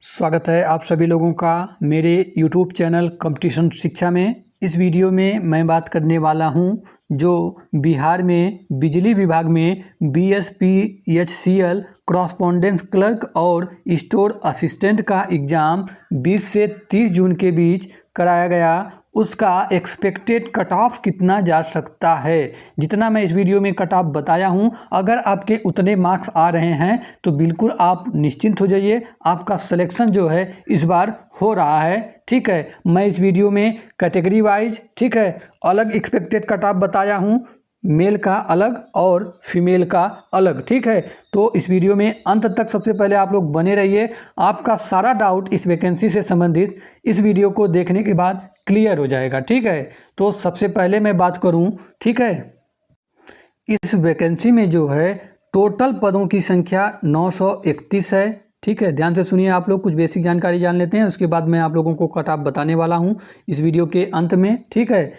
स्वागत है आप सभी लोगों का मेरे YouTube चैनल कंपटीशन शिक्षा में। इस वीडियो में मैं बात करने वाला हूं जो बिहार में बिजली विभाग में BSPHCL कॉरस्पॉन्डेंस क्लर्क और स्टोर असिस्टेंट का एग्ज़ाम 20 से 30 जून के बीच कराया गया, उसका एक्सपेक्टेड कट ऑफ कितना जा सकता है। जितना मैं इस वीडियो में कट ऑफ बताया हूं, अगर आपके उतने मार्क्स आ रहे हैं तो बिल्कुल आप निश्चिंत हो जाइए, आपका सिलेक्शन जो है इस बार हो रहा है। ठीक है, मैं इस वीडियो में कैटेगरी वाइज ठीक है अलग एक्सपेक्टेड कट ऑफ बताया हूं, मेल का अलग और फीमेल का अलग। ठीक है, तो इस वीडियो में अंत तक सबसे पहले आप लोग बने रहिए, आपका सारा डाउट इस वैकेंसी से संबंधित इस वीडियो को देखने के बाद क्लियर हो जाएगा। ठीक है, तो सबसे पहले मैं बात करूं, ठीक है, इस वैकेंसी में जो है टोटल पदों की संख्या 931 है। ठीक है, ध्यान से सुनिए, आप लोग कुछ बेसिक जानकारी जान लेते हैं, उसके बाद मैं आप लोगों को कट ऑफ बताने वाला हूं इस वीडियो के अंत में। ठीक है,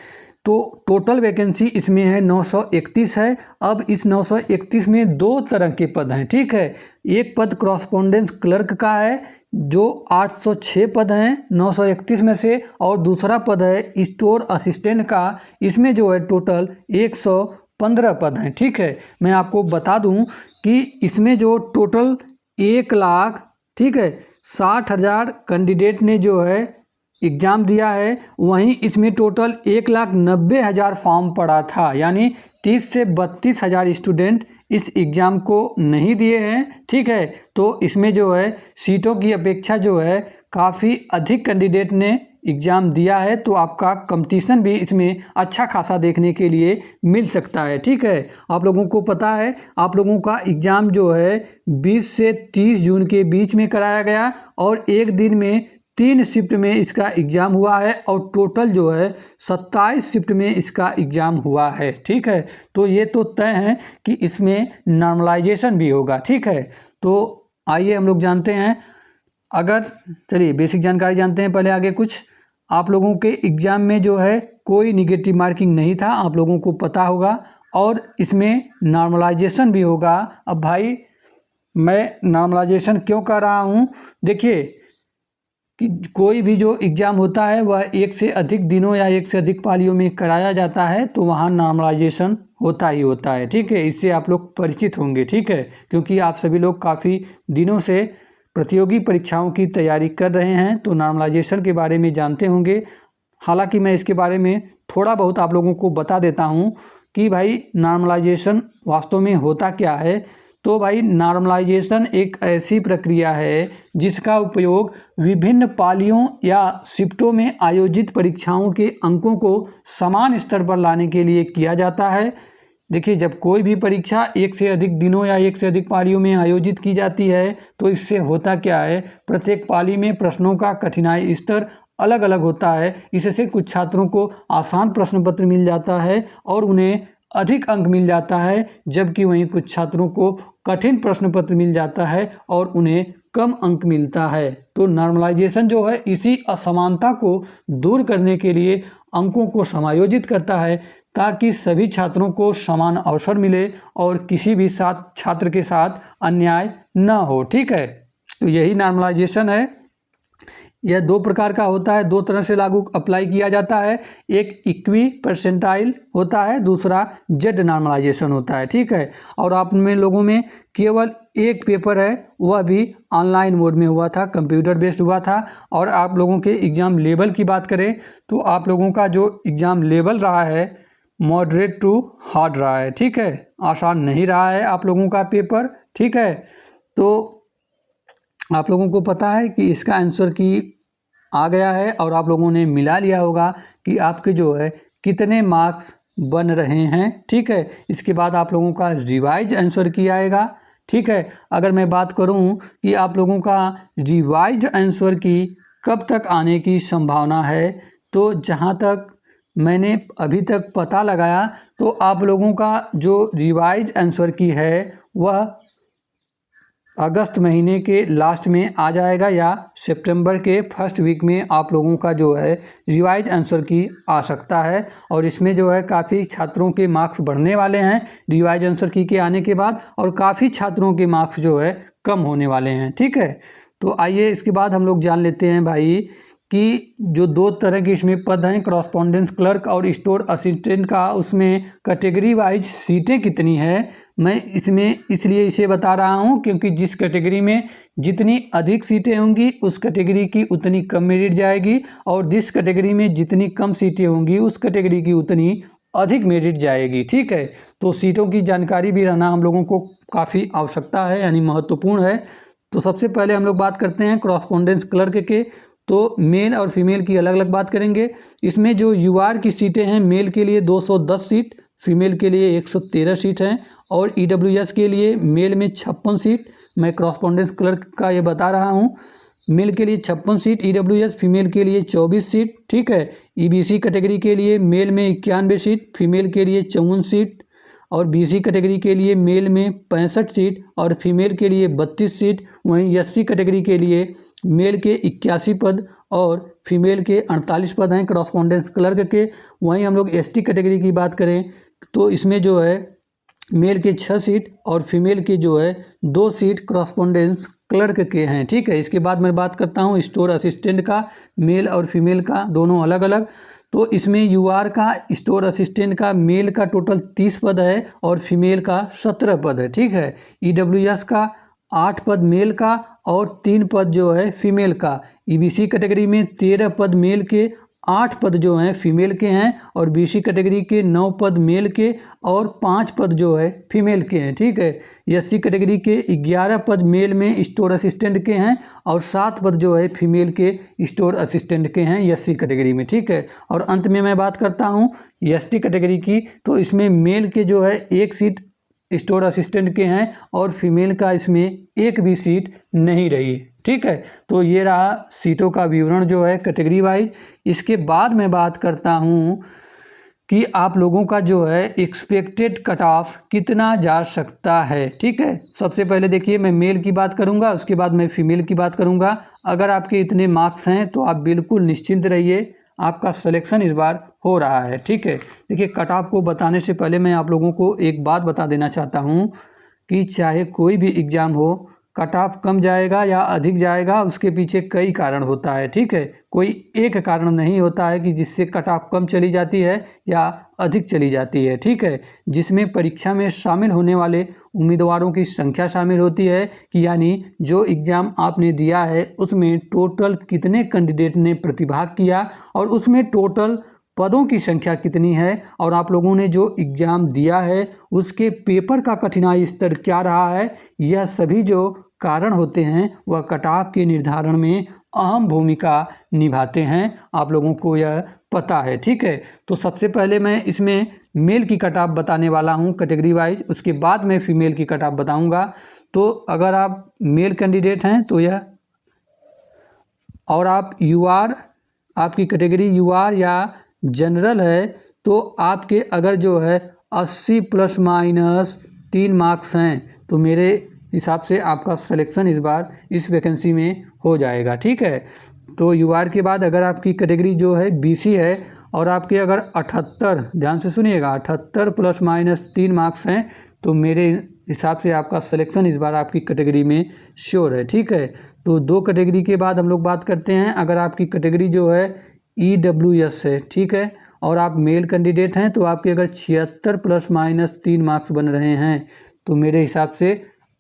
तो टोटल वैकेंसी इसमें है 931 है। अब इस 931 में दो तरह के पद हैं। ठीक है, एक पद कॉरस्पॉन्डेंस क्लर्क का है जो 806 पद हैं 931 में से, और दूसरा पद है स्टोर असिस्टेंट का, इसमें जो है टोटल 115 पद हैं। ठीक है, मैं आपको बता दूं कि इसमें जो टोटल 1,60,000 कैंडिडेट ने जो है एग्ज़ाम दिया है, वहीं इसमें टोटल 1,90,000 फॉर्म पड़ा था, यानी 30 से 32,000 स्टूडेंट इस एग्ज़ाम को नहीं दिए हैं। ठीक है, तो इसमें जो है सीटों की अपेक्षा जो है काफ़ी अधिक कैंडिडेट ने एग्ज़ाम दिया है, तो आपका कंपटीशन भी इसमें अच्छा खासा देखने के लिए मिल सकता है। ठीक है, आप लोगों को पता है आप लोगों का एग्ज़ाम जो है 20 से 30 जून के बीच में कराया गया, और एक दिन में 3 शिफ्ट में इसका एग्ज़ाम हुआ है, और टोटल जो है 27 शिफ्ट में इसका एग्ज़ाम हुआ है। ठीक है, तो ये तो तय है कि इसमें नॉर्मलाइजेशन भी होगा। ठीक है, तो आइए हम लोग जानते हैं, चलिए बेसिक जानकारी जानते हैं पहले। आगे कुछ आप लोगों के एग्ज़ाम में जो है कोई निगेटिव मार्किंग नहीं था, आप लोगों को पता होगा, और इसमें नॉर्मलाइजेशन भी होगा। अब भाई मैं नॉर्मलाइजेशन क्यों कर रहा हूँ, देखिए कि कोई भी जो एग्ज़ाम होता है वह एक से अधिक दिनों या एक से अधिक पालियों में कराया जाता है, तो वहाँ नॉर्मलाइजेशन होता ही होता है। ठीक है, इससे आप लोग परिचित होंगे। ठीक है, क्योंकि आप सभी लोग काफ़ी दिनों से प्रतियोगी परीक्षाओं की तैयारी कर रहे हैं, तो नॉर्मलाइजेशन के बारे में जानते होंगे। हालांकि मैं इसके बारे में थोड़ा बहुत आप लोगों को बता देता हूँ कि भाई नॉर्मलाइजेशन वास्तव में होता क्या है। तो भाई नॉर्मलाइजेशन एक ऐसी प्रक्रिया है जिसका उपयोग विभिन्न पालियों या शिफ्टों में आयोजित परीक्षाओं के अंकों को समान स्तर पर लाने के लिए किया जाता है। देखिए, जब कोई भी परीक्षा एक से अधिक दिनों या एक से अधिक पालियों में आयोजित की जाती है, तो इससे होता क्या है, प्रत्येक पाली में प्रश्नों का कठिनाई स्तर अलग अलग होता है। इससे कुछ छात्रों को आसान प्रश्न पत्र मिल जाता है और उन्हें अधिक अंक मिल जाता है, जबकि वहीं कुछ छात्रों को कठिन प्रश्न पत्र मिल जाता है और उन्हें कम अंक मिलता है। तो नॉर्मलाइजेशन जो है इसी असमानता को दूर करने के लिए अंकों को समायोजित करता है, ताकि सभी छात्रों को समान अवसर मिले और किसी भी छात्र के साथ अन्याय न हो। ठीक है, तो यही नॉर्मलाइजेशन है। यह दो प्रकार का होता है, दो तरह से लागू अप्लाई किया जाता है। एक इक्वी परसेंटाइल होता है, दूसरा जेड नॉर्मलाइजेशन होता है। ठीक है, और आप में लोगों में केवल एक पेपर है, वह भी ऑनलाइन मोड में हुआ था, कंप्यूटर बेस्ड हुआ था। और आप लोगों के एग्ज़ाम लेवल की बात करें तो आप लोगों का जो एग्ज़ाम लेवल रहा है मॉडरेट टू हार्ड रहा है। ठीक है, आसान नहीं रहा है आप लोगों का पेपर। ठीक है, तो आप लोगों को पता है कि इसका आंसर की आ गया है, और आप लोगों ने मिला लिया होगा कि आपके जो है कितने मार्क्स बन रहे हैं। ठीक है, इसके बाद आप लोगों का रिवाइज आंसर की आएगा। ठीक है, अगर मैं बात करूं कि आप लोगों का रिवाइज आंसर की कब तक आने की संभावना है, तो जहां तक मैंने अभी तक पता लगाया, तो आप लोगों का जो रिवाइज आंसर की है वह अगस्त महीने के लास्ट में आ जाएगा, या सितंबर के फर्स्ट वीक में आप लोगों का जो है रिवाइज आंसर की आ सकता है। और इसमें जो है काफ़ी छात्रों के मार्क्स बढ़ने वाले हैं रिवाइज आंसर की के आने के बाद, और काफ़ी छात्रों के मार्क्स जो है कम होने वाले हैं। ठीक है, तो आइए इसके बाद हम लोग जान लेते हैं भाई कि जो दो तरह के इसमें पद हैं, करस्पॉन्डेंस क्लर्क और स्टोर असिस्टेंट का, उसमें कैटेगरी वाइज सीटें कितनी है। मैं इसमें इसलिए इसे बता रहा हूं क्योंकि जिस कैटेगरी में जितनी अधिक सीटें होंगी उस कैटेगरी की उतनी कम मेरिट जाएगी, और जिस कैटेगरी में जितनी कम सीटें होंगी उस कैटेगरी की उतनी अधिक मेरिट जाएगी। ठीक है, तो सीटों की जानकारी भी रहना हम लोगों को काफ़ी आवश्यकता है, यानी महत्वपूर्ण है। तो सबसे पहले हम लोग बात करते हैं करस्पॉन्डेंस क्लर्क के। तो मेल और फीमेल की अलग अलग बात करेंगे। इसमें जो यूआर की सीटें हैं, मेल के लिए 210 सीट, फीमेल के लिए 113 सीट हैं, और ईडब्ल्यूएस के लिए मेल में 56 सीट। मैं करस्पॉन्डेंस क्लर्क का ये बता रहा हूँ, मेल के लिए 56 सीट, ईडब्ल्यूएस फीमेल के लिए 24 सीट। ठीक है, ईबीसी कैटेगरी के लिए मेल में 91 सीट, फीमेल के लिए 54 सीट, और बीसी कैटेगरी के लिए मेल में 65 सीट और फीमेल के लिए 32 सीट। वहीं एससी कैटेगरी के लिए मेल के 81 पद और फीमेल के 48 पद हैं करस्पॉन्डेंस क्लर्क के। वहीं हम लोग एसटी कैटेगरी की बात करें तो इसमें जो है मेल के 6 सीट और फीमेल के जो है 2 सीट करस्पॉन्डेंस क्लर्क के हैं। ठीक है, इसके बाद मैं बात करता हूँ स्टोर असिस्टेंट का, मेल और फीमेल का दोनों अलग अलग। तो इसमें यूआर का, स्टोर असिस्टेंट का मेल का टोटल 30 पद है और फीमेल का 17 पद है। ठीक है, ईडब्ल्यूएस का 8 पद मेल का और 3 पद जो है फीमेल का। ईबीसी कैटेगरी में 13 पद मेल के, 8 पद जो हैं फीमेल के हैं, और बीसी कैटेगरी के 9 पद मेल के और 5 पद जो है फीमेल के हैं। ठीक है, एससी कैटेगरी के 11 पद मेल में स्टोर असिस्टेंट के हैं और 7 पद जो है फीमेल के स्टोर असिस्टेंट के हैं एससी कैटेगरी में। ठीक है, और अंत में मैं बात करता हूँ एसटी कैटेगरी की। तो इसमें मेल के जो है 1 सीट स्टोर असिस्टेंट के हैं और फीमेल का इसमें एक भी सीट नहीं रही। ठीक है, तो ये रहा सीटों का विवरण जो है कैटेगरी वाइज। इसके बाद मैं बात करता हूँ कि आप लोगों का जो है एक्सपेक्टेड कट ऑफ कितना जा सकता है। ठीक है, सबसे पहले देखिए मैं मेल की बात करूँगा, उसके बाद मैं फीमेल की बात करूँगा। अगर आपके इतने मार्क्स हैं तो आप बिल्कुल निश्चिंत रहिए, आपका सिलेक्शन इस बार हो रहा है। ठीक है, देखिए कट ऑफ को बताने से पहले मैं आप लोगों को एक बात बता देना चाहता हूँ कि चाहे कोई भी एग्ज़ाम हो, कट ऑफ कम जाएगा या अधिक जाएगा उसके पीछे कई कारण होता है। ठीक है, कोई एक कारण नहीं होता है कि जिससे कट ऑफ कम चली जाती है या अधिक चली जाती है। ठीक है, जिसमें परीक्षा में शामिल होने वाले उम्मीदवारों की संख्या शामिल होती है कि यानी जो एग्ज़ाम आपने दिया है उसमें टोटल कितने कैंडिडेट ने प्रतिभाग किया और उसमें टोटल पदों की संख्या कितनी है, और आप लोगों ने जो एग्ज़ाम दिया है उसके पेपर का कठिनाई स्तर क्या रहा है। यह सभी जो कारण होते हैं वह कट ऑफ के निर्धारण में अहम भूमिका निभाते हैं, आप लोगों को यह पता है। ठीक है, तो सबसे पहले मैं इसमें मेल की कट ऑफ बताने वाला हूं कैटेगरी वाइज, उसके बाद मैं फीमेल की कट ऑफ बताऊंगा। तो अगर आप मेल कैंडिडेट हैं तो यह, और आप यूआर, आपकी कैटेगरी यूआर या जनरल है तो आपके अगर जो है 80 ± 3 मार्क्स हैं तो मेरे हिसाब से आपका सिलेक्शन इस बार इस वैकेंसी में हो जाएगा। ठीक है, तो यूआर के बाद अगर आपकी कैटेगरी जो है बीसी है और आपके अगर 78, ध्यान से सुनिएगा, 78 ± 3 मार्क्स हैं तो मेरे हिसाब से आपका सिलेक्शन इस बार आपकी कैटेगरी में श्योर है। ठीक है, तो 2 कैटेगरी के बाद हम लोग बात करते हैं, अगर आपकी कैटेगरी जो है ईडब्ल्यूएस है। ठीक है, और आप मेल कैंडिडेट हैं तो आपके अगर 76 ± 3 मार्क्स बन रहे हैं तो मेरे हिसाब से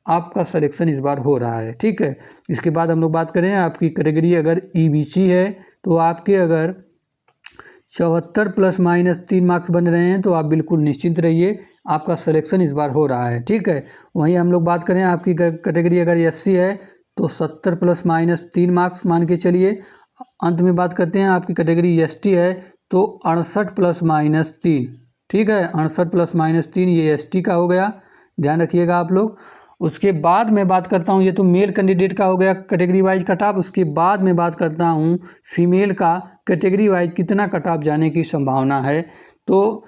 आपका सिलेक्शन इस बार हो रहा है। ठीक है, इसके बाद हम लोग बात करें आपकी कैटेगरी अगर ईबीसी है तो आपके अगर 74 ± 3 मार्क्स बन रहे हैं तो आप बिल्कुल निश्चिंत रहिए, आपका सिलेक्शन इस बार हो रहा है। ठीक है, वहीं हम लोग बात करें आपकी कैटेगरी अगर एससी है तो 70 ± 3 मार्क्स मान के चलिए। अंत में बात करते हैं आपकी कैटेगरी एसटी है तो 68 ± 3। ठीक है, 68 ± 3 ये एसटी का हो गया, ध्यान रखिएगा आप लोग। उसके बाद मैं बात करता हूँ, ये तो मेल कैंडिडेट का हो गया कैटेगरी वाइज कट ऑफ। उसके बाद मैं बात करता हूँ फीमेल का कैटेगरी वाइज कितना कट ऑफ जाने की संभावना है। तो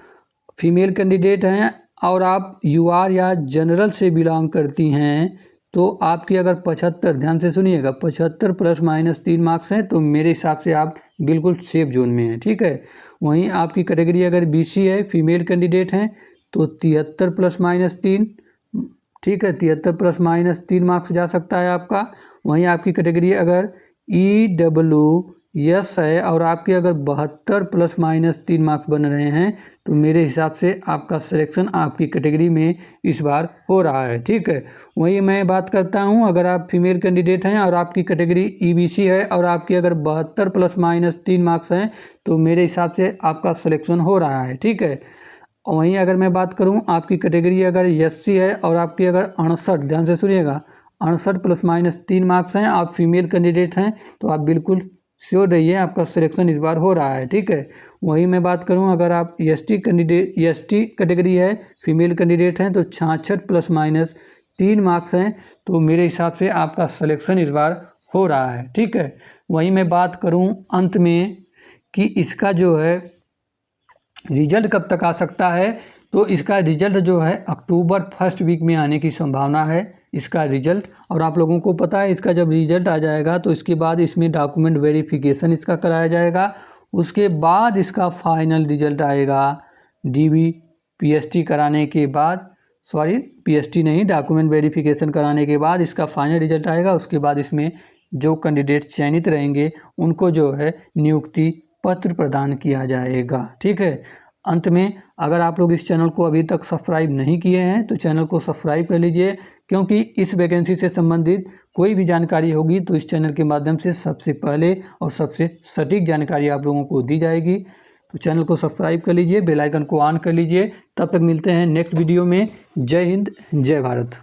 फीमेल कैंडिडेट हैं और आप यूआर या जनरल से बिलोंग करती हैं तो आपकी अगर 75, ध्यान से सुनिएगा, 75 ± 3 मार्क्स हैं तो मेरे हिसाब से आप बिल्कुल सेफ जोन में हैं। ठीक है, वहीं आपकी कैटेगरी अगर बीसी है, फीमेल कैंडिडेट हैं तो 73 ± 3 ठीक है, 73 प्लस माइनस 3 मार्क्स जा सकता है आपका। वहीं आपकी कैटेगरी अगर EWS है और आपके अगर 72 प्लस माइनस 3 मार्क्स बन रहे हैं तो मेरे हिसाब से आपका सिलेक्शन आपकी कैटेगरी में इस बार हो रहा है। ठीक है, वहीं मैं बात करता हूं, अगर आप फीमेल कैंडिडेट हैं और आपकी कैटेगरी EBC है और आपकी अगर 72 प्लस माइनस 3 मार्क्स हैं तो मेरे हिसाब से आपका सिलेक्शन हो रहा है। ठीक है, वहीं अगर मैं बात करूं आपकी कैटेगरी अगर SC है और आपकी अगर 68, ध्यान से सुनिएगा, 68 प्लस माइनस 3 मार्क्स हैं, आप फीमेल कैंडिडेट हैं तो आप बिल्कुल श्योर रहिए आपका सिलेक्शन इस बार हो रहा है। ठीक है, वहीं मैं बात करूं अगर आप ST कैटेगरी है, फीमेल कैंडिडेट हैं तो 66 प्लस माइनस 3 मार्क्स हैं तो मेरे हिसाब से आपका सिलेक्शन इस बार हो रहा है। ठीक है, वहीं मैं बात करूं अंत में कि इसका जो है रिजल्ट कब तक आ सकता है, तो इसका रिजल्ट जो है अक्टूबर फर्स्ट वीक में आने की संभावना है इसका रिजल्ट। और आप लोगों को पता है इसका जब रिजल्ट आ जाएगा तो इसके बाद इसमें डॉक्यूमेंट वेरिफिकेशन इसका कराया जाएगा, उसके बाद इसका फाइनल रिजल्ट आएगा। DB PST कराने के बाद, सॉरी PST नहीं, डॉक्यूमेंट वेरिफिकेशन कराने के बाद इसका फाइनल रिजल्ट आएगा। उसके बाद इसमें जो कैंडिडेट चयनित रहेंगे उनको जो है नियुक्ति पत्र प्रदान किया जाएगा। ठीक है, अंत में अगर आप लोग इस चैनल को अभी तक सब्सक्राइब नहीं किए हैं तो चैनल को सब्सक्राइब कर लीजिए, क्योंकि इस वैकेंसी से संबंधित कोई भी जानकारी होगी तो इस चैनल के माध्यम से सबसे पहले और सबसे सटीक जानकारी आप लोगों को दी जाएगी। तो चैनल को सब्सक्राइब कर लीजिए, बेल आइकन को ऑन कर लीजिए। तब तक मिलते हैं नेक्स्ट वीडियो में। जय हिंद, जय भारत।